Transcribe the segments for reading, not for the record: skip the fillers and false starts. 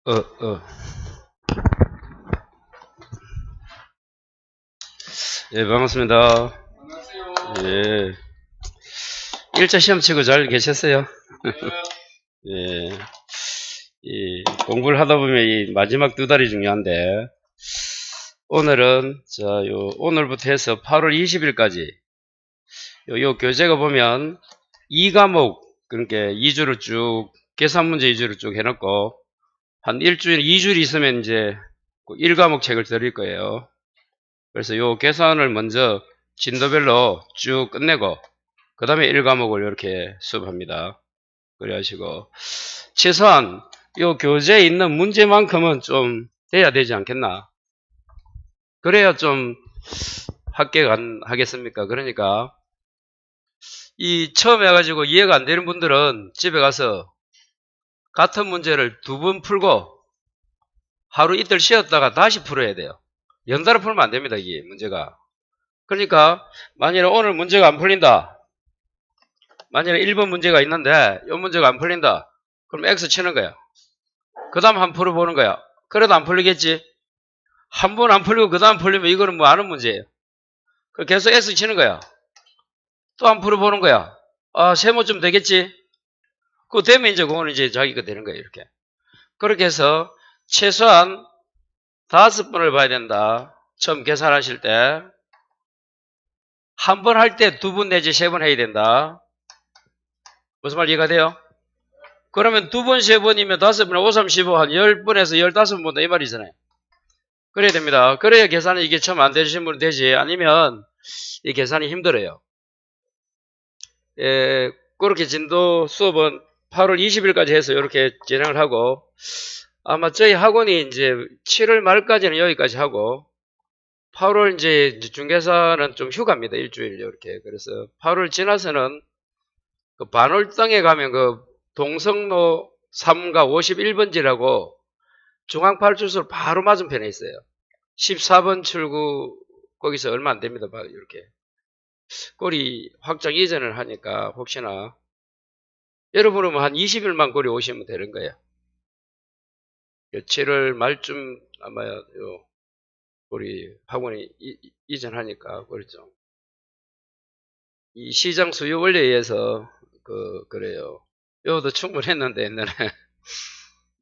어, 어. 예, 반갑습니다. 예. 1차 시험 치고 잘 계셨어요? 예. 이 공부를 하다 보면 이 마지막 두 달이 중요한데, 오늘은, 오늘부터 해서 8월 20일까지, 요 교재가 보면 2과목, 그러니까 2주를 쭉, 계산 문제 2주를 쭉 해놓고, 한 일주일, 2주일 있으면 이제 1과목 책을 드릴 거예요. 그래서 요 계산을 먼저 진도별로 쭉 끝내고 그 다음에 1과목을 이렇게 수업합니다. 그래가지고 최소한 요 교재에 있는 문제만큼은 좀 돼야 되지 않겠나. 그래야 좀 합격 안 하겠습니까? 그러니까 이 처음 해가지고 이해가 안 되는 분들은 집에 가서 같은 문제를 2번 풀고 하루 이틀 쉬었다가 다시 풀어야 돼요. 연달아 풀면 안 됩니다. 이게 문제가. 그러니까 만약에 오늘 문제가 안 풀린다. 만약에 1번 문제가 있는데 이 문제가 안 풀린다. 그럼 X 치는 거야. 그 다음 한 번 풀어보는 거야. 그래도 안 풀리겠지? 한 번 안 풀리고 그 다음 풀리면 이거는 뭐 아는 문제예요. 그 계속 X 치는 거야. 또 한 번 풀어보는 거야. 아, 세모쯤 되겠지? 그거 되면 이제 그거는 이제 자기가 되는 거예요. 이렇게. 그렇게 해서 최소한 5번을 봐야 된다. 처음 계산하실 때. 한 번 할 때 2번 내지 3번 해야 된다. 무슨 말 이해가 돼요? 그러면 2번, 3번이면 5번, 5, 3, 15, 한 10번에서 15번 본다 이 말이잖아요. 그래야 됩니다. 그래야 계산이 이게 처음 안 되시는 분은 되지. 아니면 이 계산이 힘들어요. 그렇게 진도 수업은 8월 20일까지 해서 이렇게 진행을 하고 아마 저희 학원이 이제 7월 말까지는 여기까지 하고 8월 이제 중개사는 좀 휴가입니다. 일주일 이렇게. 그래서 8월 지나서는 그 반월당에 가면 그 동성로 3가 51번지라고 중앙파출소 바로 맞은편에 있어요. 14번 출구 거기서 얼마 안 됩니다. 이렇게 거리 확장 이전을 하니까 혹시나 여러분은 한 20일만 거리 오시면 되는 거예요. 7월 말쯤 아마 요 우리 학원이 이전하니까 그렇죠. 이 시장 수요 원리에 의해서 그래요. 요도 충분했는데 옛날에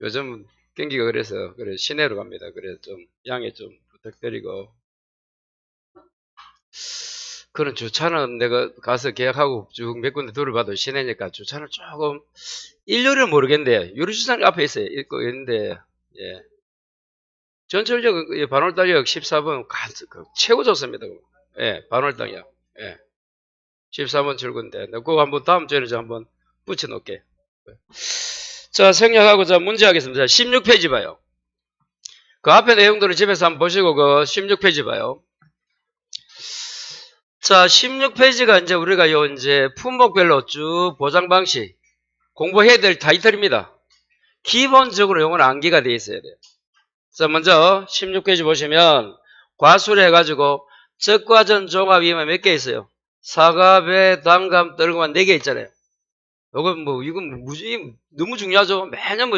요즘 경기가 그래서 그래 시내로 갑니다. 그래서 좀 양해 좀 부탁드리고 그런 주차는 내가 가서 계약하고 쭉 몇 군데 둘러봐도 시내니까 주차는 조금 일요일은 모르겠는데 유류주차장 앞에 있어요. 있고 있는데 예. 전철역 반월당역 14번 최고 좋습니다. 예, 반월당역 예. 14번 출구인데 그거 한번 다음 주에는 저 한번 붙여놓을게. 자, 생략하고 자 문제 하겠습니다. 16페이지 봐요. 그 앞에 내용들을 집에서 한번 보시고 그 16페이지 봐요. 자, 16페이지가 이제 우리가 요 이제 품목별로 쭉 보장 방식 공부해야 될 타이틀입니다. 기본적으로 요건 암기가 되어 있어야 돼요. 자, 먼저 16페이지 보시면 과수를 해가지고 적과전 종합이면 몇 개 있어요? 사과, 배, 단감, 떨고만 4개 있잖아요. 이건 너무 중요하죠. 매년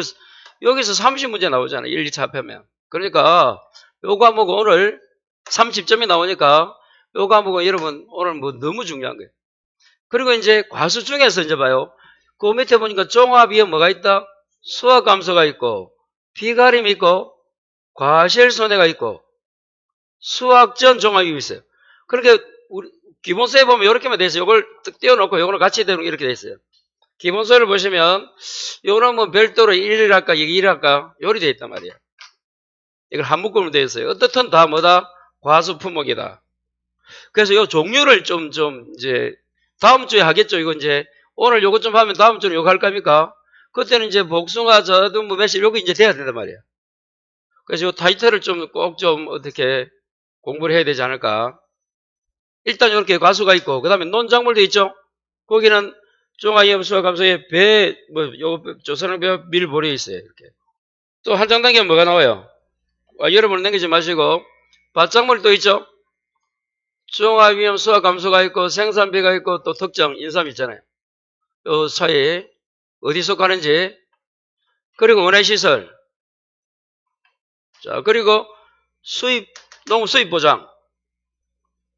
여기서 30문제 나오잖아요. 1, 2차 합하면. 그러니까 요 과목은 오늘 30점이 나오니까 요 과목은 여러분 오늘 너무 중요한 거예요. 그리고 이제 과수 중에서 이제 봐요. 그 밑에 보니까 종합이에 뭐가 있다? 수학감소가 있고 비가림 있고 과실손해가 있고 수학전 종합이 있어요. 그러니까 우리 기본서에 보면 이렇게만 돼 있어요. 이걸 뜩 띄워놓고 이거는 같이 되는 이렇게 돼 있어요. 기본서를 보시면 요거는 뭐 별도로 1을 할까 2를 할까 요리 돼 있단 말이에요. 이걸 한 묶음으로 돼 있어요. 어떻든 다 뭐다? 과수 품목이다. 그래서 요 종류를 좀 이제 다음 주에 하겠죠. 이거 이제 오늘 요것 좀 하면 다음 주는 요거 할 겁니까? 그때는 이제 복숭아 저도 뭐 매실 요거 이제 돼야 된단 말이에요. 그래서 요 타이틀을 좀 꼭 좀 어떻게 공부를 해야 되지 않을까? 일단 이렇게 과수가 있고, 그 다음에 논작물도 있죠? 거기는 종합이염 수학감소에 조선왕배 밀보리 있어요. 이렇게. 또 한 장 당기면 뭐가 나와요? 여러분 남기지 마시고, 밭작물 또 있죠? 종합이염 수학감소가 있고, 생산비가 있고, 또 특정 인삼 있잖아요. 요 사이에 어디 속하는지, 그리고 원해시설, 자, 그리고 농업 수입 보장.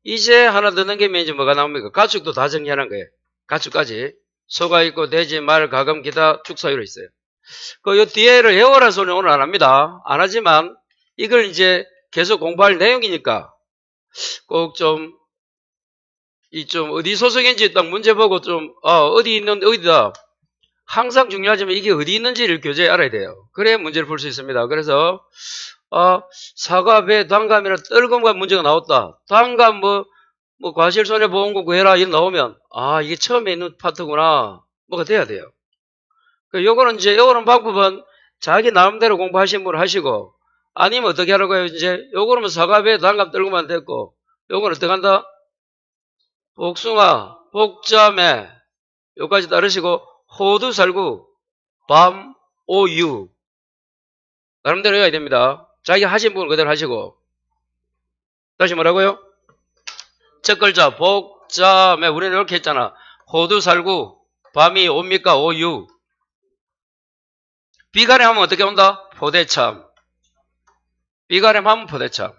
이제 하나 더 넘기면 이제 뭐가 나옵니까? 가축도 다 정리하는 거예요. 가축까지. 소가 있고, 돼지, 말, 가금, 기타, 축사유로 있어요. 요 뒤에를 외워라 소리는 오늘 안 합니다. 안 하지만, 이걸 이제 계속 공부할 내용이니까, 꼭 좀, 어디 소속인지 딱 문제 보고 어디다. 항상 중요하지만 이게 어디 있는지를 교재에 알아야 돼요. 그래야 문제를 풀 수 있습니다. 그래서, 사과, 배, 단감이나 떨금과 문제가 나왔다. 단감, 과실손해보험금 구해라, 이런 나오면, 이게 처음에 있는 파트구나. 뭐가 돼야 돼요. 요거는 방법은 자기 나름대로 공부하신 분 하시고, 아니면 어떻게 하라고요? 요거는 사과, 배, 단감, 떨금만 됐고, 요거는 어떻게 한다? 복숭아, 복자매, 요까지 따르시고, 호두, 살구, 밤, 오유. 나름대로 해야 됩니다. 자기 하신 부분 그대로 하시고. 다시 뭐라고요? 첫 글자, 복자매, 우리는 이렇게 했잖아. 호두, 살구, 밤이 옵니까? 오유. 비가림 하면 어떻게 온다? 포대참. 비가림 하면 포대참.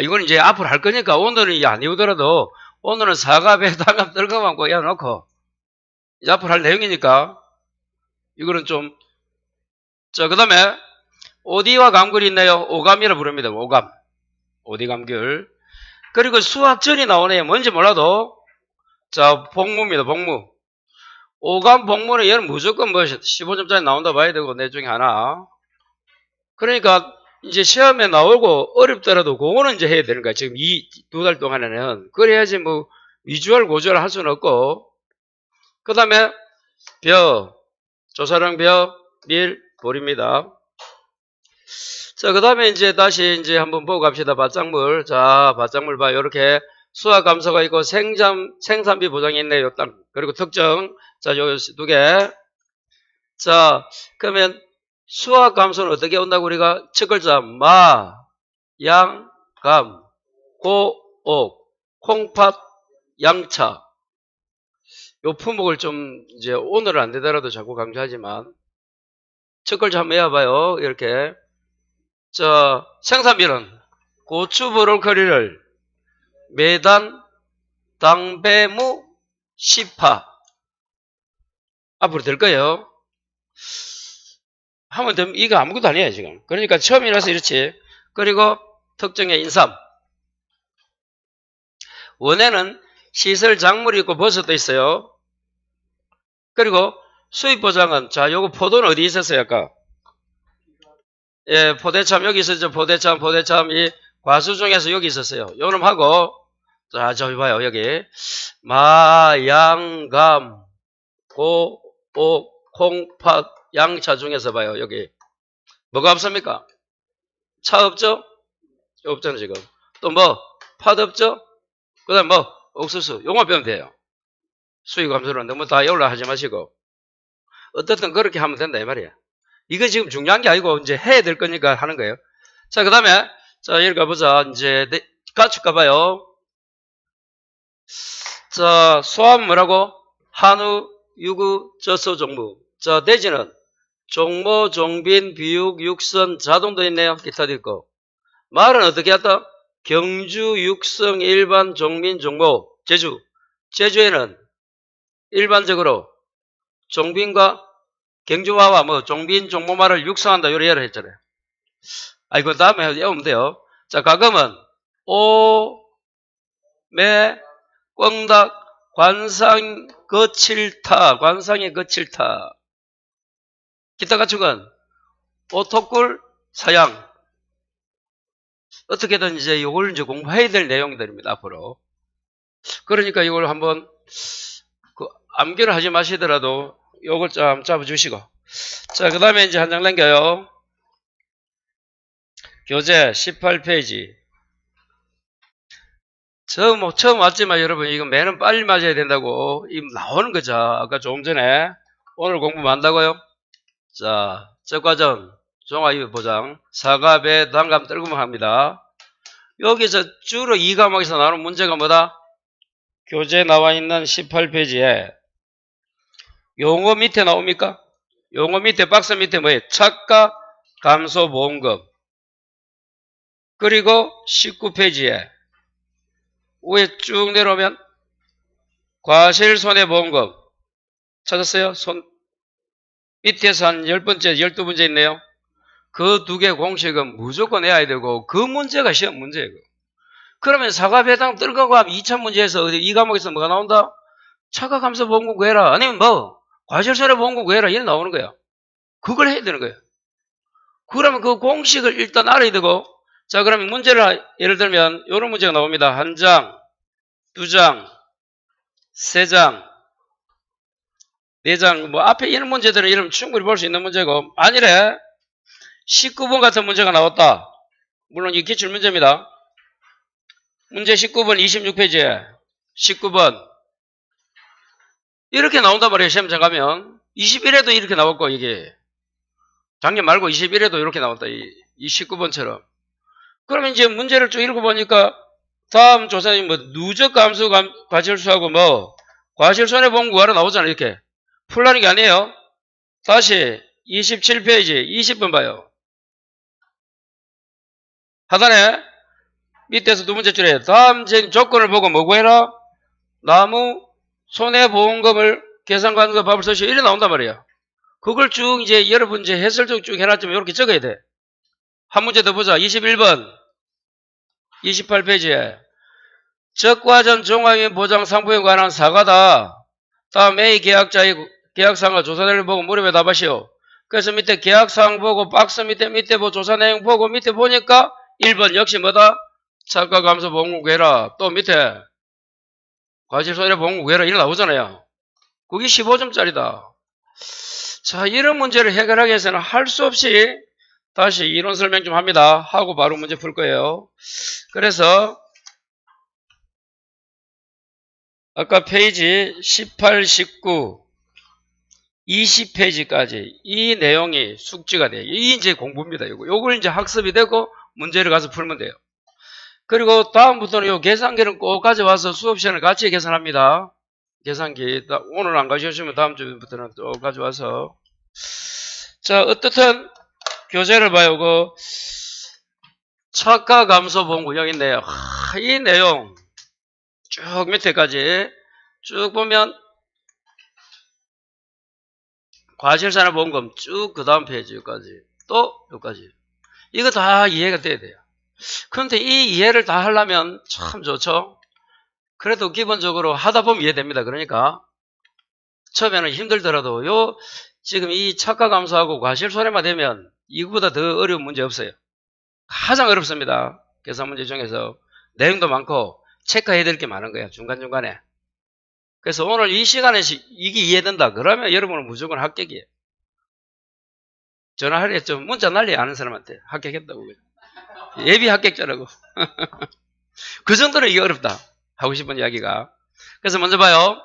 이건 이제 앞으로 할 거니까 오늘은 안 외우더라도 오늘은 사과, 배, 단감, 떨금만 외워놓고 이제 앞으로 할 내용이니까 이거는 좀, 자, 그 다음에 오디와 감귤이 있네요. 오감이라 부릅니다. 오감. 오디 감귤. 그리고 수학전이 나오네요. 뭔지 몰라도. 자, 복무입니다. 복무. 오감 복무는 얘는 무조건 15점짜리 나온다 봐야 되고, 내 중에 하나. 그러니까 이제 시험에 나오고 어렵더라도 그거는 이제 해야 되는 거야. 지금 이 2달 동안에는. 그래야지 위주얼, 고주얼 할 수는 없고. 그 다음에 조사령 밀, 볼입니다. 자, 그 다음에 다시 한번 보고 갑시다. 밭작물. 자, 밭작물 봐. 요렇게 수확 감소가 있고 생산비 보장이 있네요. 그리고 특정. 자, 요 두 개. 자, 그러면 수확 감소는 어떻게 온다고 우리가 첫 글자 양, 감, 옥, 콩팥, 양차. 요 품목을 좀 오늘은 안 되더라도 자꾸 강조하지만 첫 글자 한번 외워봐요. 이렇게. 자, 생산비는 고추, 브로콜리를 매단, 당배무, 10파. 앞으로 될 거예요. 하면 되면 이거 아무것도 아니에요, 지금. 그러니까 처음이라서 이렇지. 그리고 특정의 인삼. 원에는 시설 작물이 있고 버섯도 있어요. 그리고 수입 보장은, 자, 요거 포도는 어디 있었어요, 아까? 예, 포대참 여기 있었죠. 포대참, 이 과수 중에서 여기 있었어요. 요놈 하고, 자, 저기 봐요, 여기. 양, 감, 옥, 콩팥, 양차 중에서 봐요, 여기. 뭐가 없습니까? 차 없죠? 없잖아, 지금. 또 팥 없죠? 그 다음 옥수수. 요것만 빼면 돼요. 수익 감소는 너무 다 열라 하지 마시고. 어떻든 그렇게 하면 된다, 이 말이야. 이거 지금 중요한 게 아니고, 해야 될 거니까 하는 거예요. 자, 그 다음에, 자, 여기 가보자. 가축 가봐요. 자, 소함 뭐라고? 한우, 유구, 젖소, 종무. 자, 돼지는 종모, 종빈, 비육, 육선, 자동도 있네요. 기타도 있고. 말은 어떻게 했다? 경주, 육성, 일반, 종민, 종모, 제주. 제주에는 일반적으로 종빈과 경주마와 종빈, 종모말을 육성한다. 요리 예를 했잖아요. 이거 다음에 외우면 돼요. 자, 가금은 오, 매, 꽝닭, 관상, 거칠타. 관상의 거칠타. 기타 가축은 오토꿀, 사양. 어떻게든 이걸 공부해야 될 내용들입니다, 앞으로. 그러니까 이걸 한번, 암기를 하지 마시더라도, 요걸 좀 잡아주시고. 자, 그 다음에 한 장 남겨요. 교재 18페이지. 처음 왔지만 여러분, 이거 매는 빨리 맞아야 된다고, 나오는 거죠. 아까 조금 전에. 오늘 공부 한다고요? 자, 적과점, 종합입 보장, 사과, 배, 단감, 떨구면 합니다. 여기서 주로 이 과목에서 나오는 문제가 뭐다? 교재에 나와 있는 18페이지에 용어 밑에 나옵니까? 용어 밑에 박스 밑에 뭐예요? 착가, 감소, 보험금. 그리고 19페이지에 위에 쭉 내려오면 과실손해보험금 찾았어요? 밑에서 한 10번째, 12문제 있네요. 그 두 개 공식은 무조건 해야 되고 그 문제가 시험 문제예요. 그러면 사과배당 뜰거고 하면 2차문제에서 어디 이 과목에서 뭐가 나온다? 차가감소보험금 구해라. 아니면 뭐 과실손해보험금 구해라. 이래 나오는 거야. 그걸 해야 되는 거예요. 그러면 그 공식을 일단 알아야 되고, 자, 그러면 문제를 예를 들면 이런 문제가 나옵니다. 한 장, 두 장, 세 장, 네 장, 뭐 앞에 이런 문제들은 이러면 충분히 볼 수 있는 문제고, 만일에 19번 같은 문제가 나왔다. 물론 이게 기출문제입니다. 문제 19번 26페이지에 19번 이렇게 나온단 말이에요. 시험장 가면 21에도 이렇게 나왔고, 이게 작년 말고 21에도 이렇게 나왔다. 이 19번처럼. 그러면 이제 문제를 쭉 읽어보니까 다음 조사에 뭐 누적 감수 과실수하고 뭐 과실손해보험 구하러 나오잖아요. 이렇게 풀라는 게 아니에요. 다시 27페이지 20번 봐요. 하단에 밑에서 두 번째 줄에 다음 조건을 보고 뭐 구해라? 나무 손해보험금을 계산관과 밥을 쓰시오. 이래 나온단 말이에요. 그걸 쭉 이제 여러분 이제 해설적 쭉 해놨지만 이렇게 적어야 돼. 한 문제 더 보자. 21번 28페이지에 적과전 종합인 보장 상품에 관한 사과다. 다음 A 계약자의 계약사항과 조사 내용을 보고 물음에 답하시오. 그래서 밑에 계약사항 보고 박스 밑에 보고 조사 내용 보고 밑에 보니까 1번 역시 뭐다? 차가감소보험금 구해라. 또 밑에 과실손해보험금 구해라. 이래 나오잖아요. 그게 15점짜리다. 자, 이런 문제를 해결하기 위해서는 할 수 없이 다시 이론 설명 좀 합니다. 하고 바로 문제 풀 거예요. 그래서 아까 페이지 18, 19, 20페이지까지 이 내용이 숙지가 돼요. 이 이제 공부입니다. 요걸 이제 학습이 되고 문제를 가서 풀면 돼요. 그리고 다음부터는 요 계산기는 꼭 가져와서 수업 시간을 같이 계산합니다. 계산기 오늘 안 가져오시면 다음 주부터는 또 가져와서. 자, 어떻든 교재를 봐요. 그 차가감소보험금 여기 있네요. 이 내용 쭉 밑에까지 쭉 보면 과실손해보험금 쭉 그 다음 페이지까지 또 여기까지 이거 다 이해가 돼야 돼요. 그런데 이 이해를 다 하려면 참 좋죠. 그래도 기본적으로 하다 보면 이해됩니다. 그러니까 처음에는 힘들더라도 지금 이 차가감소하고 과실손해만 되면 이거보다 더 어려운 문제 없어요. 가장 어렵습니다. 계산 문제 중에서 내용도 많고 체크해야 될 게 많은 거예요. 중간중간에. 그래서 오늘 이 시간에 이게 이해된다. 그러면 여러분은 무조건 합격이에요. 전화하랬죠. 문자 날리 아는 사람한테 합격했다고. 예비 합격자라고. 그 정도로 이게 어렵다. 하고 싶은 이야기가. 그래서 먼저 봐요.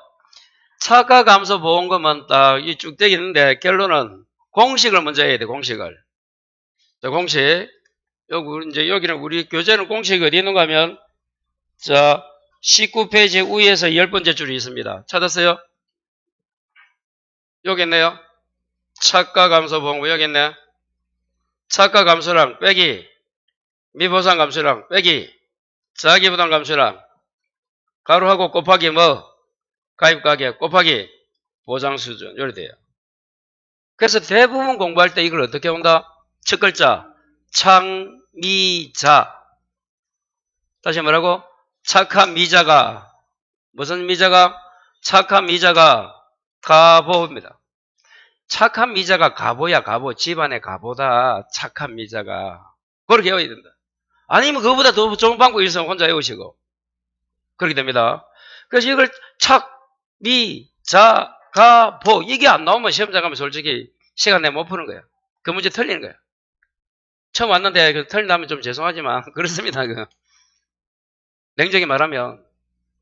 차가감소보험금은 딱 이 쭉 되어 있는데 결론은 공식을 먼저 해야 돼. 공식을. 자, 공식. 여기는 우리 교재는 공식이 어디 있는가 하면 자 19페이지 위에서 10번째 줄이 있습니다. 찾았어요? 여기 있네요. 차가감소보험금 여기 있네. 차가감소랑 빼기 미보상감소랑 빼기 자기부담감소랑 가로하고 곱하기 뭐 가입가격 곱하기 보장수준 이렇게 돼요. 그래서 대부분 공부할 때 이걸 어떻게 온다? 첫 글자 창미자. 다시 뭐라고? 착한 미자가 무슨 미자가? 착한 미자가 가보입니다. 착한 미자가 가보야 가보. 집안의 가보다 착한 미자가. 그렇게 외워야 된다. 아니면 그거보다 더 좋은 방법이 있으면 혼자 외우시고 그렇게 됩니다. 그래서 이걸 착, 미, 자, 가, 보 이게 안 나오면 시험장 가면 솔직히 시간 내에 못 푸는 거예요. 그 문제 틀리는 거예요. 처음 왔는데 틀린다면 좀 죄송하지만 그렇습니다. 냉정히 말하면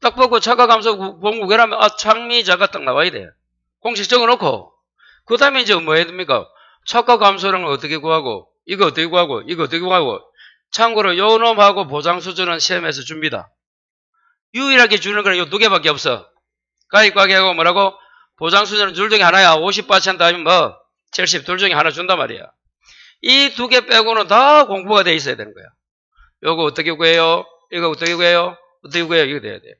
딱 보고 차가감소보험금 구해라면 창미자가 딱 나와야 돼요. 공식 적어놓고 그 다음에 이제 뭐 해야 됩니까? 차가감소는 어떻게 구하고 이거 어떻게 구하고 이거 어떻게 구하고 참고로 요 놈하고 보장수준은 시험에서 줍니다. 유일하게 주는 건 요 두 개밖에 없어. 가입가격하고 뭐라고? 보장수준은 둘 중에 하나야. 50% 아니면 뭐 70, 둘 중에 하나 준단 말이야. 이 두 개 빼고는 다 공부가 돼 있어야 되는 거야. 요거 어떻게 구해요? 이거 어떻게 구해요? 어떻게 구해요? 이거 돼야 돼요.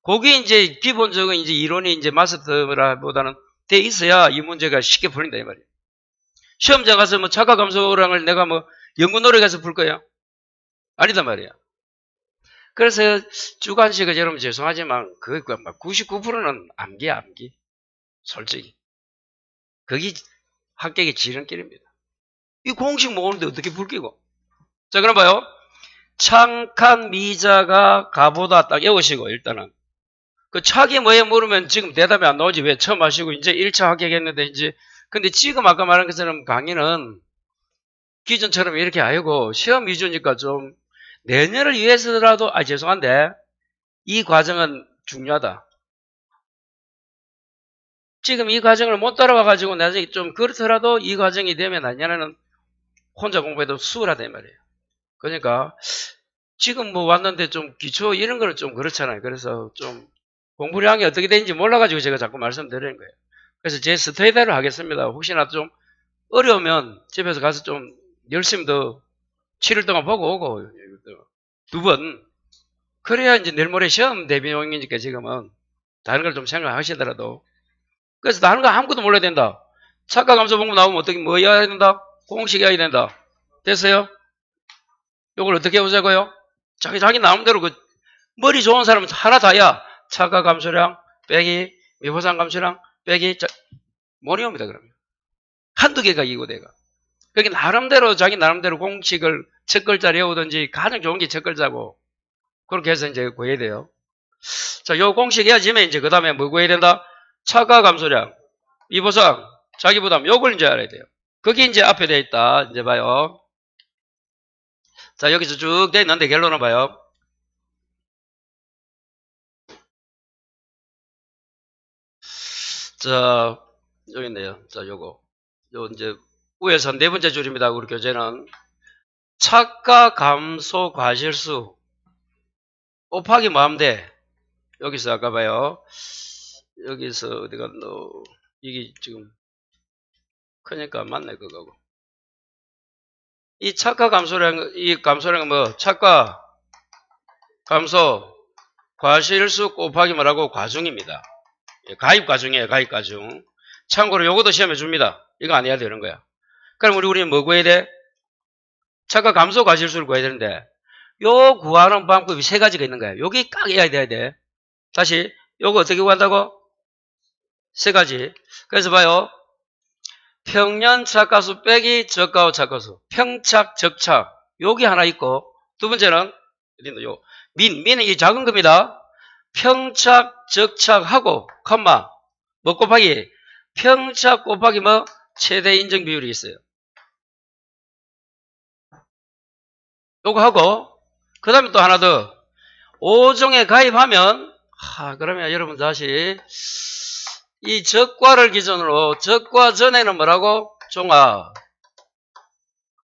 그게 이제 기본적인 이제 이론이 이제 마스터라보다는 돼 있어야 이 문제가 쉽게 풀린다 이 말이에요. 시험장 가서 뭐 차가 감소량을 내가 뭐 연구노래 가서 풀 거야? 아니다 말이야. 그래서 주관식은 여러분 죄송하지만 그 99%는 암기야 암기. 솔직히. 그게 합격의 지름길입니다. 이 공식 모르는데 어떻게 풀기고. 자 그럼 봐요. 창칸 미자가 가보다 딱 외우시고 일단은. 그 차기 뭐에 물으면 지금 대답이 안 나오지. 왜 처음 하시고 이제 1차 합격했는데 이제 근데 지금 아까 말한 것처럼 강의는 기존처럼 이렇게 아니고 시험 위주니까 좀 내년을 위해서라도 죄송한데 이 과정은 중요하다. 지금 이 과정을 못 따라와 가지고 나중에 좀 그렇더라도 이 과정이 되면 내년에는 혼자 공부해도 수월하다 이 말이에요. 그러니까 지금 뭐 왔는데 좀 기초 이런 거는 좀 그렇잖아요. 그래서 좀 공부량이 어떻게 되는지 몰라가지고 제가 자꾸 말씀드리는 거예요. 그래서 제 스타일대로 하겠습니다. 혹시나 좀 어려우면 집에서 가서 좀 열심히 더 7일 동안 보고 오고 2번 그래야 이제 내일 모레 시험 대비용이니까 지금은 다른 걸 좀 생각하시더라도 그래서 다른 거 아무것도 몰라야 된다. 착각 감소 본문 나오면 어떻게 뭐 해야 된다? 공식 해야 된다. 됐어요? 이걸 어떻게 해보자고요? 자기 나름대로 그 머리 좋은 사람은 하나 다야. 차가 감소량 빼기 미보상 감소량 빼기 뭐니 옵니다 그러면. 한두 개가 이고 내가. 그게 나름대로 자기 나름대로 공식을 첫 글자를 외우든지 가장 좋은 게 첫 글자고 그렇게 해서 이제 구해야 돼요. 자, 요 공식 해야지면 이제 그 다음에 뭐 구해야 된다? 차가 감소량 미보상 자기 부담 요걸 이제 알아야 돼요. 그게 이제 앞에 돼 있다. 이제 봐요. 자, 여기서 쭉 돼 있는데 결론을 봐요. 자, 여기 있네요. 자, 요거. 요 이제 위에서 네 번째 줄입니다. 우리 교재는 착가 감소 과실수 곱하기 뭐하면 돼? 여기서 아까 봐요. 여기서 어디가 이게 지금 크니까 맞네 그거고. 이 착가 감소량 이 감소량은 뭐 착가 감소 과실수 곱하기 뭐라고 과중입니다. 가입 과중이에요. 가입 과중. 참고로 요것도 시험에 줍니다. 이거 안 해야 되는 거야. 그럼 우리는 뭐 구해야 돼? 착가 감소 과실수를 구해야 되는데 요 구하는 방법이 세 가지가 있는 거야. 여기 깍 해야 돼. 다시 요거 어떻게 구한다고? 세 가지. 그래서 봐요. 평년 착가수 빼기 저가후 착가수. 평착, 적착. 여기 하나 있고 두 번째는 요 민은 이 작은 겁니다. 평착, 적착하고 컴마 뭐 곱하기 평착 곱하기 뭐 최대 인정 비율이 있어요. 요거 하고 그 다음에 또 하나 더 5종에 가입하면 그러면 여러분 다시 이 적과를 기준으로 적과 전에는 뭐라고? 종합.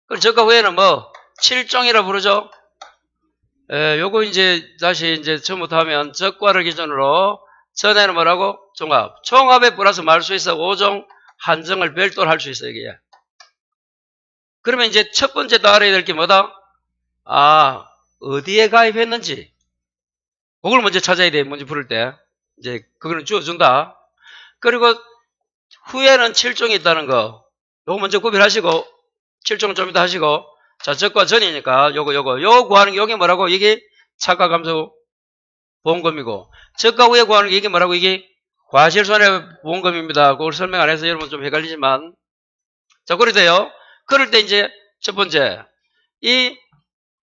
그럼 적과 후에는 뭐 7종이라 부르죠. 요거 이제 다시 이제 처음부터 하면 적과를 기준으로 전에는 뭐라고? 종합. 종합에 플러스 말 수 있어 5종 한정을 별도로 할 수 있어 이게. 그러면 이제 첫 번째 또 알아야 될 게 뭐다? 어디에 가입했는지. 그걸 먼저 찾아야 돼. 문제 풀을 때. 이제 그거는 주어준다. 그리고 후에는 7종이 있다는 거. 요거 먼저 구별하시고 7종 좀 이따 하시고 자 적과 전이니까 요거 구하는 게 요게 뭐라고? 이게 착가 감소 보험금이고 적과 후에 구하는 게 이게 뭐라고? 이게 과실손해 보험금입니다. 그걸 설명 안 해서 여러분 좀 헷갈리지만 자 그래도요. 그럴 때 이제 첫 번째 이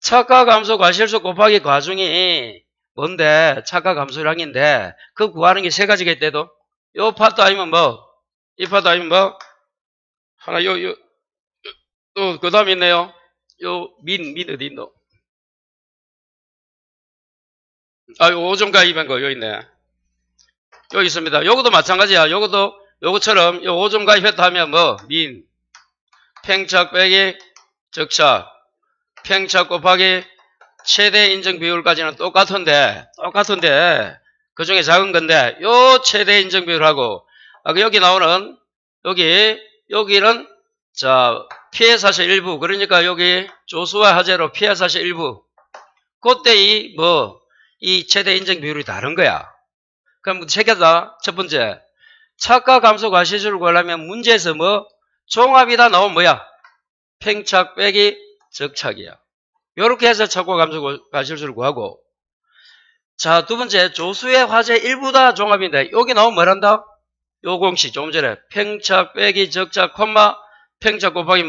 착가 감소 과실수 곱하기 과중이 뭔데? 착가 감소량인데 그 구하는 게 세 가지가 있대도 요 파트 아니면 뭐 이 파트 아니면 뭐 하나 또 그 다음에 있네요. 요 민 어디 있노? 요 5종 가입한 거 여기 있네. 여기 있습니다. 요것도 마찬가지야. 요것처럼 요 5종 가입했다 하면 뭐 민 평착 빼기 적착 평착 곱하기 최대 인정 비율까지는 똑같은데 그 중에 작은 건데 요 최대 인정 비율하고 여기 나오는 여기는 자 피해 사실 일부. 그러니까 여기 조수와 하재로 피해 사실 일부. 그때 이 최대 인정 비율이 다른 거야. 그럼 체계다. 첫 번째. 착과 감소 과실수를 구하려면 문제에서 종합이다 나오면 뭐야? 팽착 빼기 적착이야. 요렇게 해서 착과 감소 과실수를 구하고. 자, 두 번째. 조수의 화재 일부다 종합인데 여기 나오면 뭐란다? 요 공식 조금 전에 팽착 빼기 적착 콤마 팽착 곱하기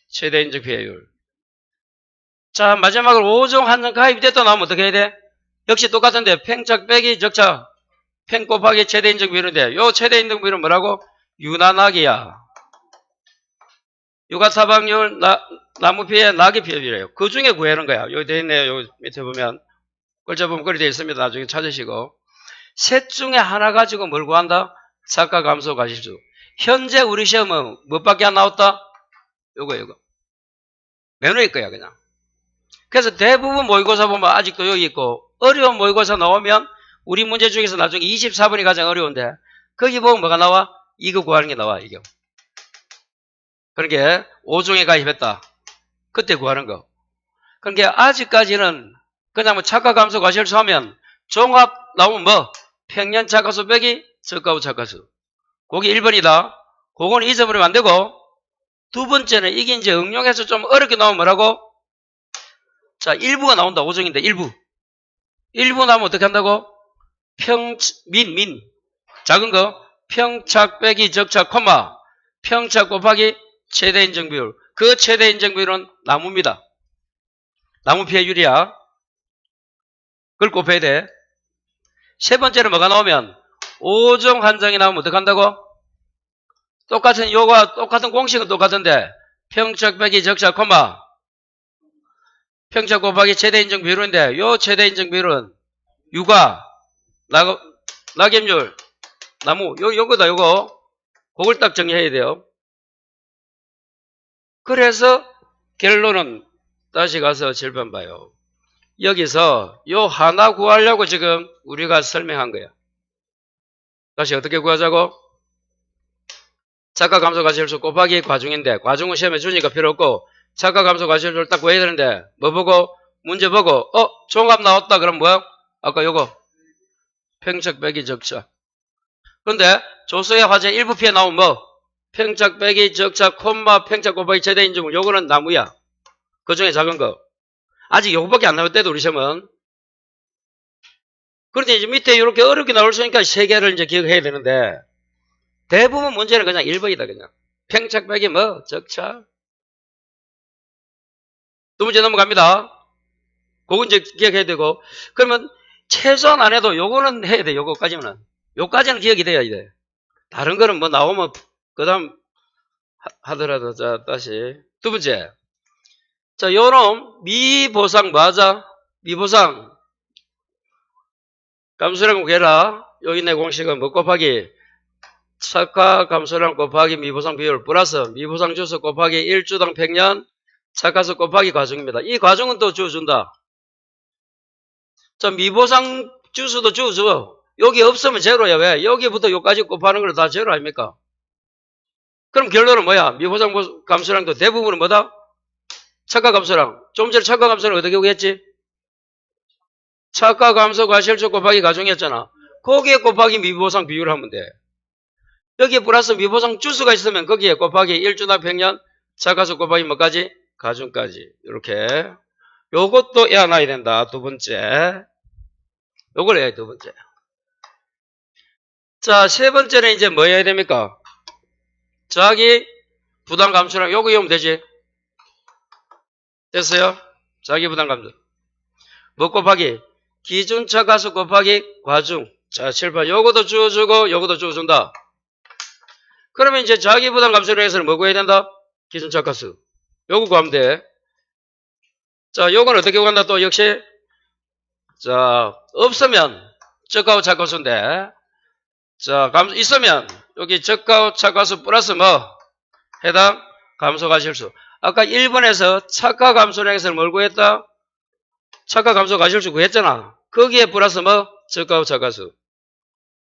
최대 인정 피해율. 자, 마지막으로 5종 한정 가입이 됐다 나오면 어떻게 해야 돼? 역시 똑같은데 팽착 빼기 적착 팽 곱하기 최대 인정 비율인데 요 최대 인정 비율은 뭐라고? 유난하기야. 유가사방률 나무 피해 낙이 피해율이에요. 그 중에 구하는 거야. 여기 되어 있네요. 요 밑에 보면 글자 보면 그리 되어 있습니다. 나중에 찾으시고. 셋 중에 하나 가지고 뭘 구한다? 착과 감소 과실수. 현재 우리 시험은 뭐밖에 안 나왔다? 요거. 매너일 거야, 그냥. 그래서 대부분 모의고사 보면 아직도 여기 있고, 어려운 모의고사 나오면 우리 문제 중에서 나중에 24번이 가장 어려운데, 거기 보면 뭐가 나와? 이거 구하는 게 나와, 이게. 그러니까 5종에 가입했다. 그때 구하는 거. 그러니까 아직까지는 그냥 착과 감소 과실수 하면 종합 나오면 평년 착과수 빼기 적가후 착과수. 그게 1번이다. 그거는 잊어버리면 안 되고, 두 번째는 이게 이제 응용해서 좀 어렵게 나오면 뭐라고? 자, 일부가 나온다. 5종인데 일부. 일부 나오면 어떻게 한다고? 작은 거. 평착 빼기 적착 콤마 평착 곱하기 최대 인정 비율. 그 최대 인정 비율은 나무입니다. 나무 피해율이야. 그걸 곱해야 돼. 세 번째는 뭐가 나오면 5종 한정이 나오면 어떻게 한다고? 똑같은 요거와 똑같은 공식은 똑같은데 평착 빼기 적착 콤마 평착 곱하기 최대 인정 비율인데 요 최대 인정 비율은 유가 낙엽률 나무 요거다 요거. 그걸 딱 정리해야 돼요. 그래서 결론은 다시 가서 7번 봐요. 여기서 요 하나 구하려고 지금 우리가 설명한 거야. 다시 어떻게 구하자고? 착과 감소 과실수 곱하기 과중인데 과중은 시험에 주니까 필요 없고 착과 감소 과실수를 딱 구해야 되는데 뭐 보고? 문제 보고 종합 나왔다 그럼 뭐야? 아까 요거 평착 빼기 적착. 그런데 조수의 화재 일부 피해 나오면 평착 빼기 적착 콤마 평착 곱하기 최대 인증물. 요거는 나무야. 그 중에 작은 거. 아직 요거밖에 안 나올 때도 우리 시험은. 그런데 이제 밑에 이렇게 어렵게 나올 수 있으니까 세 개를 이제 기억해야 되는데 대부분 문제는 그냥 1번이다 그냥. 평착 빼기 적착. 두 문제 넘어갑니다. 그건 이제 기억해야 되고. 그러면 최소한 안 해도 요거는 해야 돼. 요거까지는. 요까지는 기억이 돼야 돼. 다른 거는 나오면 그 다음 하더라도. 자, 다시 두 번째. 자, 요놈 미보상 맞아? 미보상 감소량 구해라. 여기 있는 공식은 곱하기 착과 감소량 곱하기 미보상 비율 플러스 미보상 주수 곱하기 1주당 평년 착과수 곱하기 과중입니다. 이 과중은 또 주어준다. 자, 미보상 주수도 주어줘. 여기 없으면 제로야. 왜? 여기부터 여기까지 곱하는 걸 다 제로 아닙니까? 그럼 결론은 뭐야? 미보상 감소량도 대부분은 뭐다? 착과 감소량. 좀 전에 착과 감소량 어떻게 구했지? 착과 감소 과실수 곱하기 과중이었잖아. 거기에 곱하기 미보상 비율을 하면 돼. 여기에 플러스 미보상 주수가 있으면 거기에 곱하기 1주당 평년 착과수 곱하기 뭐까지? 과중까지. 이렇게. 요것도 해놔야 된다. 두 번째. 요걸 해야 돼, 두 번째. 자, 세 번째는 이제 뭐 해야 됩니까? 자기 부담 감소량. 요거 이으면 되지. 됐어요? 자기 부담 감소. 뭐 곱하기? 기준 착과수 곱하기 과중. 자, 7번. 요것도 주어주고 요것도 주어준다. 그러면 이제 자기 부담 감소량에서는 뭐 구해야 된다? 기준 착과수. 요거 구하면 돼. 자, 요건 어떻게 구한다? 또 역시. 자, 없으면 적가후 착과수인데. 자, 있으면 여기 적가후 착과수 플러스 해당 감소 과실수. 아까 1번에서 착과 감소량에서 뭘 구했다? 착과 감소 과실수 구했잖아. 거기에 플러스 적가후 착과수.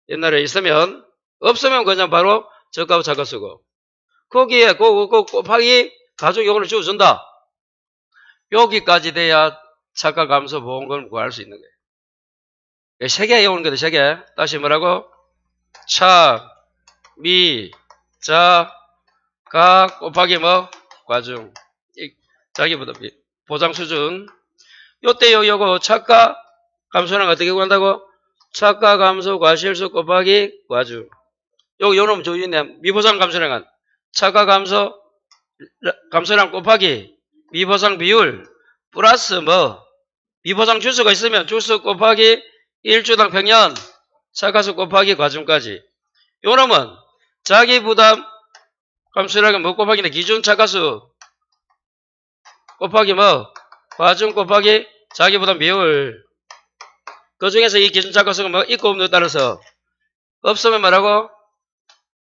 옛날에 있으면, 없으면 그냥 바로 적가후 착과수고. 거기에 곱하기 가중 요거는 주어준다. 여기까지 돼야 차가 감소 보험금을 구할 수 있는 거예요. 세 개 외우는 거다, 세 개. 다시 뭐라고? 차, 미, 자, 가 곱하기 뭐? 과중. 자기보다 보장 수준. 요때 요거 차가 감소는 어떻게 구한다고? 차가 감소 과실수 곱하기 과중. 요놈 조인네 미보상 감소량은 차가 감소량 곱하기 미보상 비율 플러스 뭐 미보상 주수가 있으면 주수 곱하기 1주당 평년 차가수 곱하기 과중까지. 요놈은 자기 부담 감소량은 뭐 곱하기네 기준 차가수 곱하기 뭐 과중 곱하기 자기 부담 비율. 그 중에서 이 기준 차가수가 뭐 있고 없느냐에 따라서 없으면 뭐라고?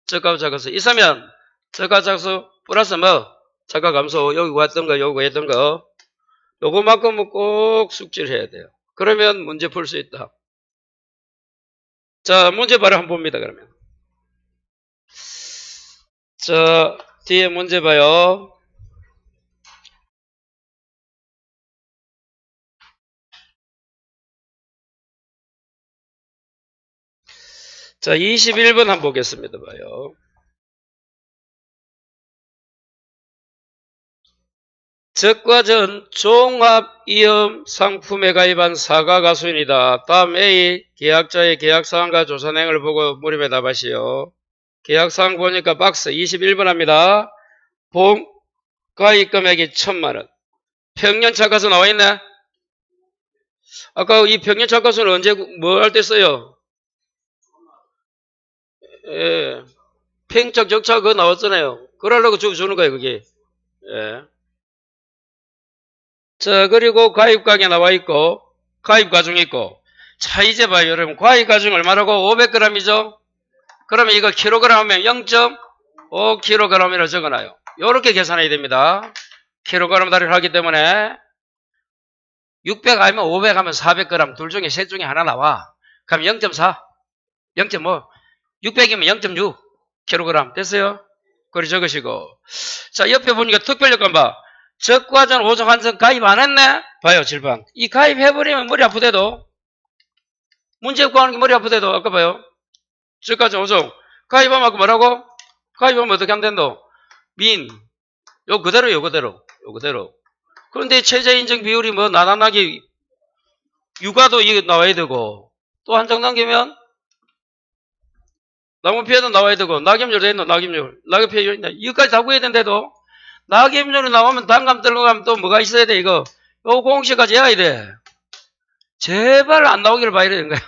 저가 차가수. 있으면 저가 차가수 플러스 뭐 차가 감소. 여기 왔던 거 여기 했던 거 요거만큼은 꼭 숙지를 해야 돼요. 그러면 문제 풀 수 있다. 자, 문제 바로 한번 봅니다. 그러면 자, 뒤에 문제 봐요. 자, 21번 한번 보겠습니다. 봐요. 적과 전 종합이험 상품에 가입한 사과가수인이다. 다음 A 계약자의 계약사항과 조사내용을 보고 무림에 답하시오. 계약사항 보니까 박스 21번 합니다. 보험 가입 금액이 1000만원. 평년차가수 나와있네. 아까 이 평년차가수는 언제 뭐 할 때 써요? 예, 팽적 적차 그거 나왔잖아요. 그러려고 주는 거예요 그게. 예. 자, 그리고 가입가격이 나와 있고 가입 과중 있고. 자, 이제 봐요 여러분. 가입 과중 얼마라고? 500g이죠. 그러면 이거 킬로그램 하면 0.5kg이라고 적어놔요. 요렇게 계산해야 됩니다. 킬로그램 다리를 하기 때문에 600 하면 500 하면 400g 둘 중에 셋 중에 하나 나와. 그럼 0.4 0.5 600이면 0.6kg 됐어요? 그리 적으시고. 자, 옆에 보니까 특별요건 봐. 적과전 5종 한성 가입 안 했네? 봐요, 7번. 이 가입해버리면 머리 아프대도. 문제 구하는 게 머리 아프대도. 아까 봐요. 적과전 5종. 가입하면 아까 뭐라고? 가입하면 어떻게 하면 된다? 요 그대로, 요 그대로. 그런데 최저 인정 비율이 뭐 나나나게 육아도 이거 나와야 되고, 또 한 장 남기면 나무피해도 나와야 되고, 낙엽률 돼 있노, 낙엽률. 낙엽피해 있나? 이거까지 다 구해야 된대도. 낙엽률이 나오면 단감 들어가면 또 뭐가 있어야 돼, 이거. 요 공식까지 해야 돼. 제발 안 나오기를 봐야 되는 거야.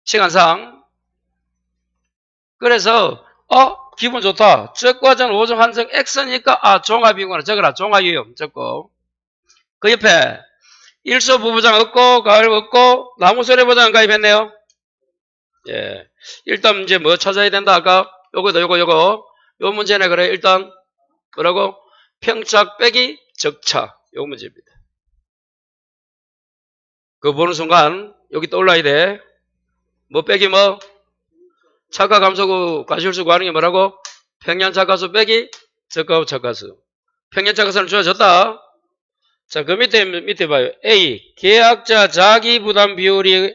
시간상. 그래서, 기분 좋다. 적과전 5종 한정 X니까, 종합이구나. 적어라. 종합이요. 적고. 그 옆에, 일소 부부장 없고, 가을 없고, 나무소래보장 가입했네요. 예. 일단 이제 뭐 찾아야 된다. 아까, 요거. 요 문제네. 그래. 일단, 뭐라고? 평착 빼기 적차. 요 문제입니다. 그거 보는 순간, 여기 떠올라야 돼. 뭐 빼기 뭐? 차가 감소구 과실수 구하는 게 뭐라고? 평년차가수 빼기 적가후 차가수. 평년차가수는 주어졌다. 자, 그 밑에 봐요. A. 계약자 자기 부담 비율이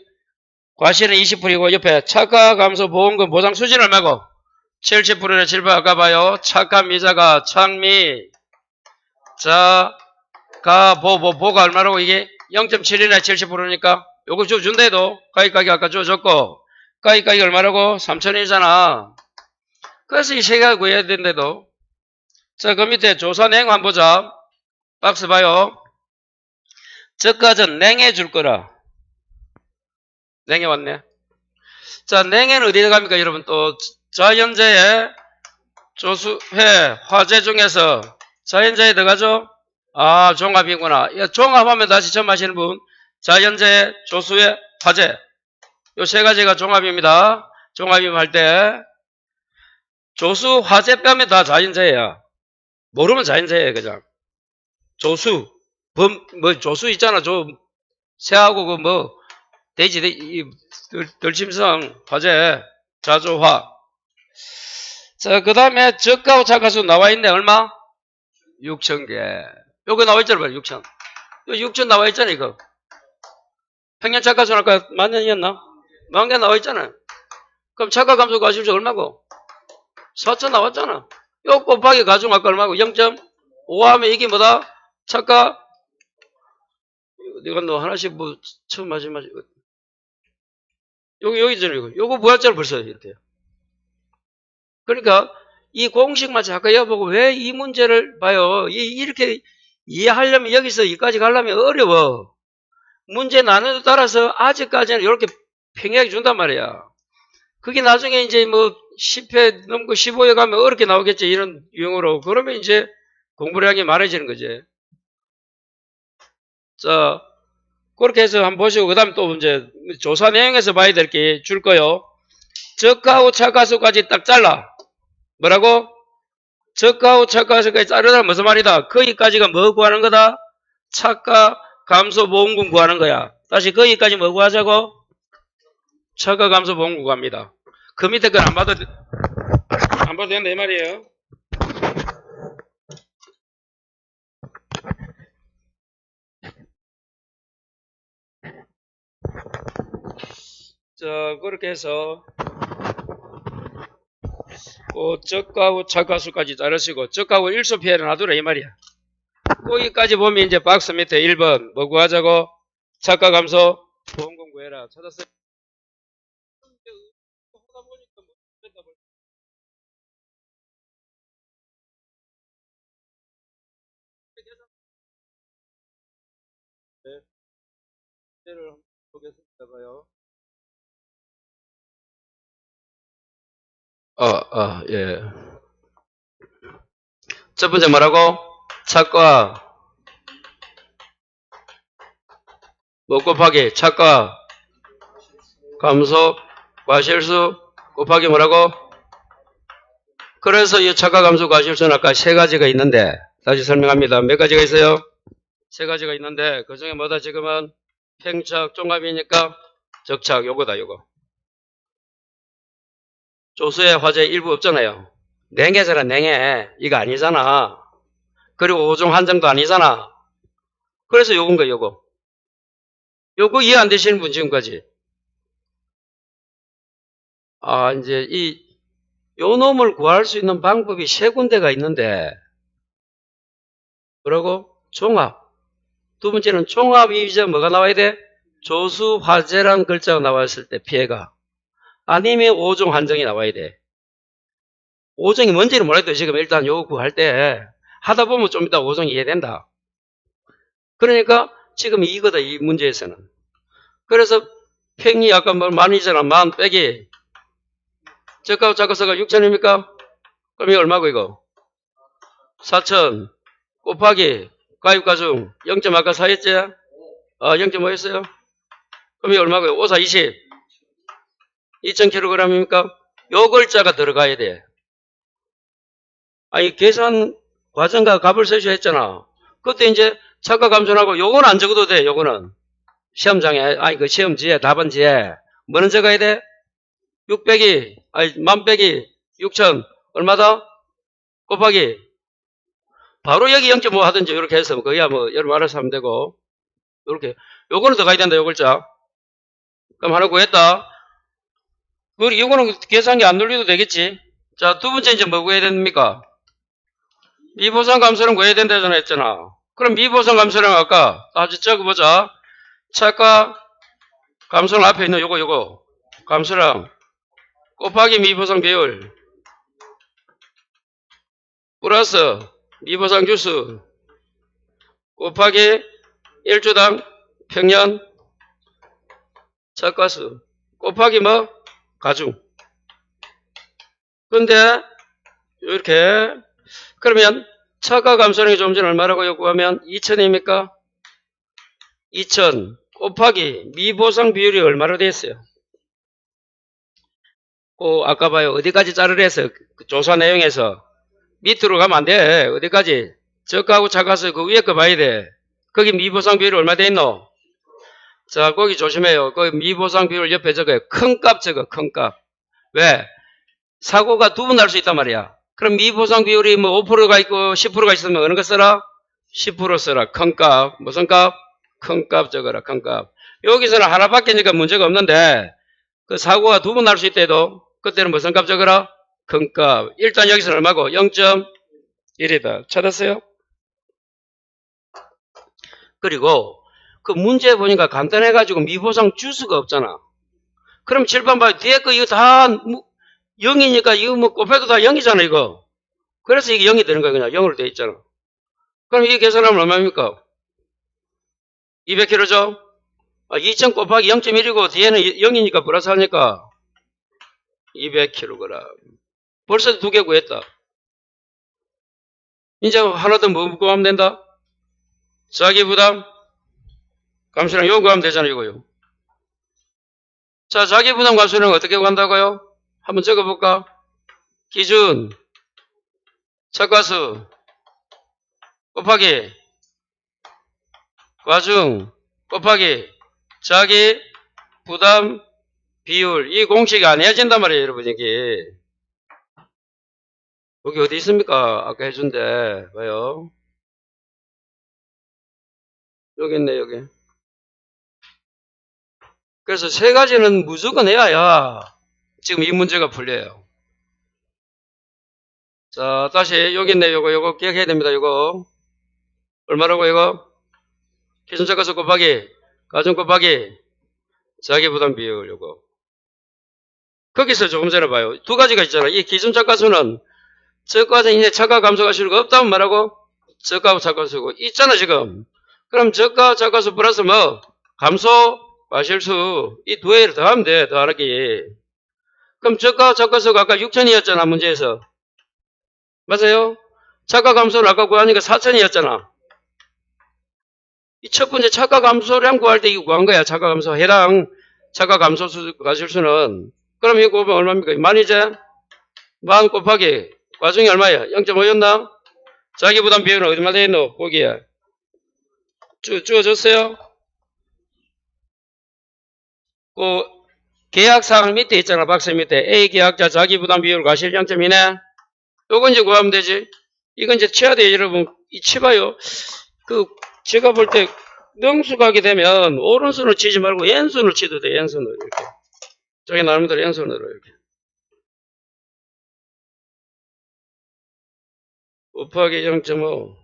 과실은 20%이고 옆에 차가 감소 보험금 보상 수준 얼마고? 70%네 7%. 아까 봐요. 차가 미자가 창미 자가 보가 얼마라고 이게 0.7이나 70%니까 요거 준대도 가입가격 아까 줘줬고 가입가격 얼마라고? 3,000원이잖아. 그래서 이 세 개가 구해야 된대도. 자, 그 밑에 조사 내용 한번 보자. 박스 봐요. 저가전 냉해 줄 거라. 냉해 왔네. 자, 냉해는 어디에 갑니까, 여러분? 또 자연재해, 조수해, 화재 중에서 자연재해 들어가죠? 종합이구나. 종합하면 다시 처음 하시는 분. 자연재해, 조수해, 화재. 요 세 가지가 종합입니다. 종합임 할 때 조수, 화재 빼면 다 자연재해야. 모르면 자연재해 그냥. 조수, 조수 있잖아. 새하고 그 돼지, 들짐승, 화재, 자조화. 자, 그 다음에 저가하고 차가수 나와 있네. 얼마? 6,000개. 요거 나와 있잖아, 6,000. 6,000 나와 있잖아, 이거. 평년 차가수는 아까 만년이었나? 10,000개 나와 있잖아. 그럼 차가 감소 가실수 얼마고? 4,000 나왔잖아. 요 곱하기 가중 아까 얼마고? 0.5 하면 이게 뭐다? 차가? 이거 너 하나씩 뭐, 처음 마지막. 여기 있잖아, 이거. 요거 부하자를 벌써 이렇게. 그러니까, 이 공식만 잠깐 여보고 왜 이 문제를 봐요. 이렇게 이해하려면 여기서 여기까지 가려면 어려워. 문제 난이도 따라서 아직까지는 이렇게 평이하게 준단 말이야. 그게 나중에 이제 뭐 10회 넘고 15회 가면 어렵게 나오겠지. 이런 유형으로. 그러면 이제 공부를 하는 게 많아지는 거지. 자, 그렇게 해서 한번 보시고, 그 다음에 또 이제 조사 내용에서 봐야 될 게 줄 거요. 저가하고 차가수까지 딱 잘라. 뭐라고? 저가하고 차가수까지 자르다 무슨 말이다? 거기까지가 뭐 구하는 거다? 차가 감소 보험금 구하는 거야. 다시 거기까지 뭐 구하자고? 차가 감소 보험금 구합니다. 그 밑에 건 안 봐도 된다 이 말이에요. 자, 그렇게 해서 저가하고 차가수까지 자르시고 저가하고 일소 피해를 놔두라 이 말이야. 거기까지 보면 이제 박스 밑에 1번 뭐 구하자고? 차가 감소 보험금 구해라. 찾았어요? 네, 를 보겠습니다. 봐요. 예. 첫 번째 뭐라고? 차가 뭐 곱하기 차가 감소 과실수 곱하기 뭐라고? 그래서 이 차가 감소 과실수는 아까 세 가지가 있는데 다시 설명합니다. 몇 가지가 있어요? 세 가지가 있는데 그 중에 뭐다 지금은 평착 종합이니까 적착 요거다 요거. 조수의 화재 일부 없잖아요. 냉해잖아 냉해. 이거 아니잖아. 그리고 오종 한정도 아니잖아. 그래서 요건 거 요거. 요거 이해 안 되시는 분 지금까지. 이제 요 놈을 구할 수 있는 방법이 세 군데가 있는데 뭐라고? 종합. 두 번째는 종합이 이제 뭐가 나와야 돼? 조수 화재란 글자가 나왔을 때 피해가. 아니면 오종 한정이 나와야 돼. 오종이 뭔지는 몰라도 지금 일단 요거 구할 때 하다 보면 좀 이따 오종이 이해된다. 그러니까 지금 이거다 이 문제에서는. 그래서 평이 아까 뭐 만이잖아. 만 빼기 저가하고 차가수가 6,000입니까? 그럼 이거 얼마고 이거? 4,000 곱하기 가입가중 0. 아까 4했지? 0.5였어요? 그럼 이거 얼마고요? 5, 4, 20 2,000kg입니까? 요 글자가 들어가야 돼. 아니 계산 과정과 값을 써셔 했잖아. 그때 이제 차가 감소하고 요거는 안 적어도 돼. 요거는 시험장에 그 시험지에 답안지에 뭐는 적어야 돼? 6 빼기 만 빼기 6,000 얼마다? 곱하기 바로 여기 0.5 하든지 이렇게 해서 그야 뭐 여러분 알아서 하면 되고 이렇게 요거는 들어가야 된다. 요 글자. 그럼 하나 구했다. 그리고 이거는 계산기 안 눌려도 되겠지. 자, 두 번째 이제 뭐 구해야 됩니까? 미보상 감소는 구해야 된다잖아 했잖아. 그럼 미보상 감소는 아까 다시 적어보자. 차가 감소는 앞에 있는 요거 감소랑 곱하기 미보상 비율 플러스 미보상 주수 곱하기 1주당 평년 차가수 곱하기 뭐? 가중. 근데 이렇게 그러면 차가 감소량이 좀 전에 얼마라고 요구하면 2,000입니까? 2,000 곱하기 미보상 비율이 얼마로 됐어요? 아까 봐요. 어디까지 자르래서 그 조사 내용에서 밑으로 가면 안 돼. 어디까지? 저가하고 차가수 그 위에 거 봐야 돼. 거기 미보상 비율이 얼마 돼 있노? 자, 거기 조심해요. 거기 미보상 비율 옆에 적어요. 큰 값 적어, 큰 값. 왜? 사고가 두 번 날 수 있단 말이야. 그럼 미보상 비율이 뭐 5%가 있고 10%가 있으면 어느 거 써라? 10% 써라. 큰 값. 무슨 값? 큰 값 적어라. 큰 값. 여기서는 하나밖에 니까 문제가 없는데 그 사고가 두 번 날 수 있대도 그때는 무슨 값 적어라? 큰 값. 일단 여기서는 얼마고? 0.1이다. 찾았어요? 그리고 그 문제 보니까 간단해가지고 미보상 주수가 없잖아. 그럼 칠판 봐요. 뒤에 거 이거 다 0이니까 이거 뭐 곱해도 다 0이잖아 이거. 그래서 이게 0이 되는 거야. 그냥 0으로 돼 있잖아. 그럼 이 계산하면 얼마입니까? 200kg죠? 2000 곱하기 0.1이고 뒤에는 0이니까 플러스 하니까 200kg. 벌써 두 개 구했다. 이제 하나 더 뭐 구하면 된다? 자기부담 감수량 이거 구하면 되잖아 이거요. 자, 자기부담 감수량 어떻게 구한다고요? 한번 적어볼까? 기준 착과수 곱하기 과중 곱하기 자기 부담 비율. 이 공식이 안 헤어진단 말이에요 여러분. 이게 여기 어디 있습니까? 아까 해준데 봐요. 여기 있네 여기. 그래서 세 가지는 무조건 해야 지금 이 문제가 풀려요. 자, 다시 여기 있네. 요거 기억해야 됩니다. 요거 얼마라고? 이거 기준착과수 곱하기 가중 곱하기 자기부담 비율. 요거 거기서 조금 전에 봐요. 두 가지가 있잖아. 이 기준착과수는 저가는 이제 차가 감소가 실수가 없다면 말하고 저가 착과수고 있잖아 지금. 그럼 저가 착과수 플러스 뭐 감소 과실수 이 두 개를 더하면 돼. 더하기. 그럼 저가 착과수가 아까 6천이었잖아 문제에서. 맞아요? 차가 감소를 아까 구하니까 4천이었잖아. 이 첫 번째 차가 감소량 구할 때 이거 구한 거야. 차가 감소 해당 차가 감소 과실수는. 그럼 이거 곱하면 얼마입니까? 만 이제 만 곱하기 과중이 얼마야? 0.5였나? 자기부담 비율은 어디만 돼 있노? 거기에 주어졌어요? 그 계약사항 밑에 있잖아. 박스 밑에 A 계약자 자기부담 비율 과실 0.2네. 요건 이제 구하면 되지. 이건 이제 치야 돼 여러분. 이 치봐요. 그 제가 볼 때 능수 가게 되면 오른손을 치지 말고 왼손을 치도 돼. 왼손으로 이렇게. 저기 나름대로 왼손으로 이렇게. 곱하기 0.5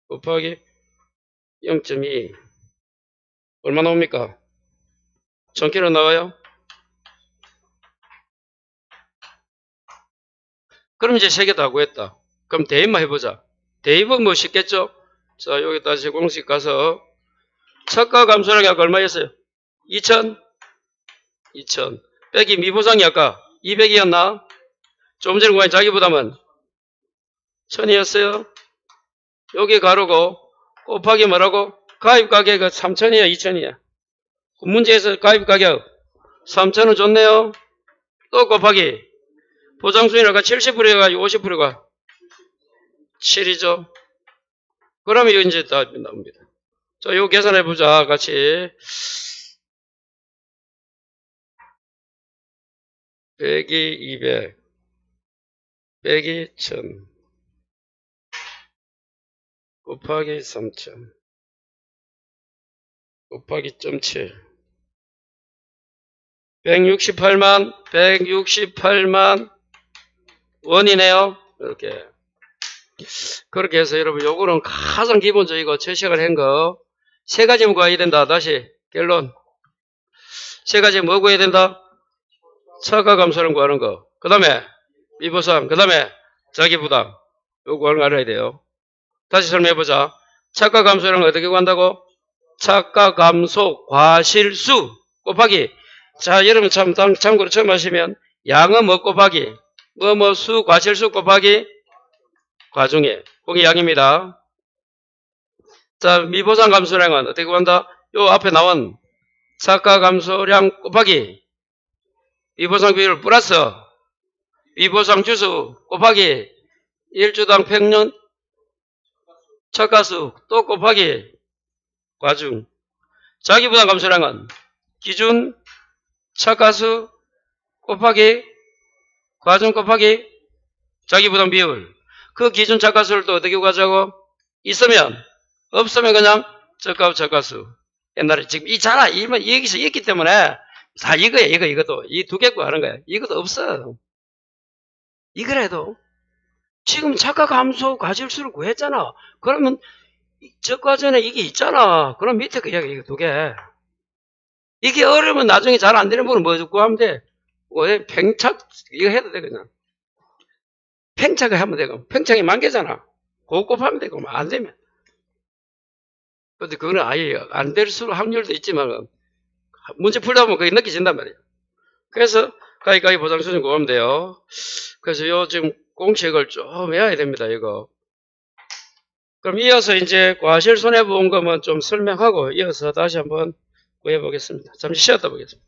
곱하기 0.2 얼마 나옵니까? 1000kg 나와요? 그럼 이제 세 개 다 구했다. 그럼 대입만 해보자. 대입은 뭐 쉽겠죠? 자, 여기 다시 공식 가서 차가 감소량이 아까 얼마였어요? 2000 빼기 미보상이 아까 200이었나? 좀 전에 구한 자기부담은 1000이었어요. 여기 가르고 곱하기 뭐라고? 가입가격은 3000이야 2000이야. 문제에서 가입가격 3000은 좋네요. 또 곱하기 보장수익 아까 70%가 50%가 7이죠. 그러면 이거 이제 다 나옵니다. 자, 이거 계산해보자. 같이. 빼기 200 빼기 1000 곱하기 3000 곱하기 0.7 168만 원이네요. 이렇게. 그렇게 해서 여러분 요거는 가장 기본적이고 채식을 한 거 세 가지만 구해야 된다. 다시 결론. 세 가지 뭐 구해야 된다? 차가 감소를 구하는 거. 그 다음에 미보상. 그 다음에 자기부담. 요거 구하는 거 알아야 돼요. 다시 설명해보자. 차가 감소를 어떻게 구한다고? 차가 감소 과실수 곱하기. 자, 여러분 참고로 처음 하시면 양은 뭐 곱하기 수 과실수 곱하기 과중에. 그게 양입니다. 자, 미보상 감소량은 어떻게 구한다? 요 앞에 나온 차가 감소량 곱하기 미보상 비율 플러스 미보상 주수 곱하기 1주당 평균 차가수 또 곱하기 과중. 자기부담 감소량은 기준 차가수 곱하기 과정 곱하기 자기부담 비율. 그 기준 저가수를 또 어떻게 구하자고? 있으면, 없으면 그냥 저가수 저가수. 옛날에 지금 이 자라 여기서 있기 때문에 다 이거야. 이것도 이 두 개 구하는 거야. 이것도 없어. 이거라도 지금 착각함수 과실수를 구했잖아. 그러면 저과전에 이게 있잖아. 그럼 밑에 그 이야기 이거 두 개. 이게 어려우면 나중에 잘 안 되는 분은 뭐 구하면 돼? 왜 팽착 이거 해도 돼 그냥. 팽착을 하면 되고 팽착이 만 개잖아. 그거 곱하면 되고 안 되면. 근데 그거는 아예 안 될 수 확률도 있지만 문제 풀다 보면 그게 느껴진단 말이에요. 그래서 가위가위 보장수준 구하면 돼요. 그래서 요 지금 공식을 좀 외워야 됩니다. 이거. 그럼 이어서 이제 과실 손해보험금은 좀 설명하고 이어서 다시 한번 구해보겠습니다. 잠시 쉬었다 보겠습니다.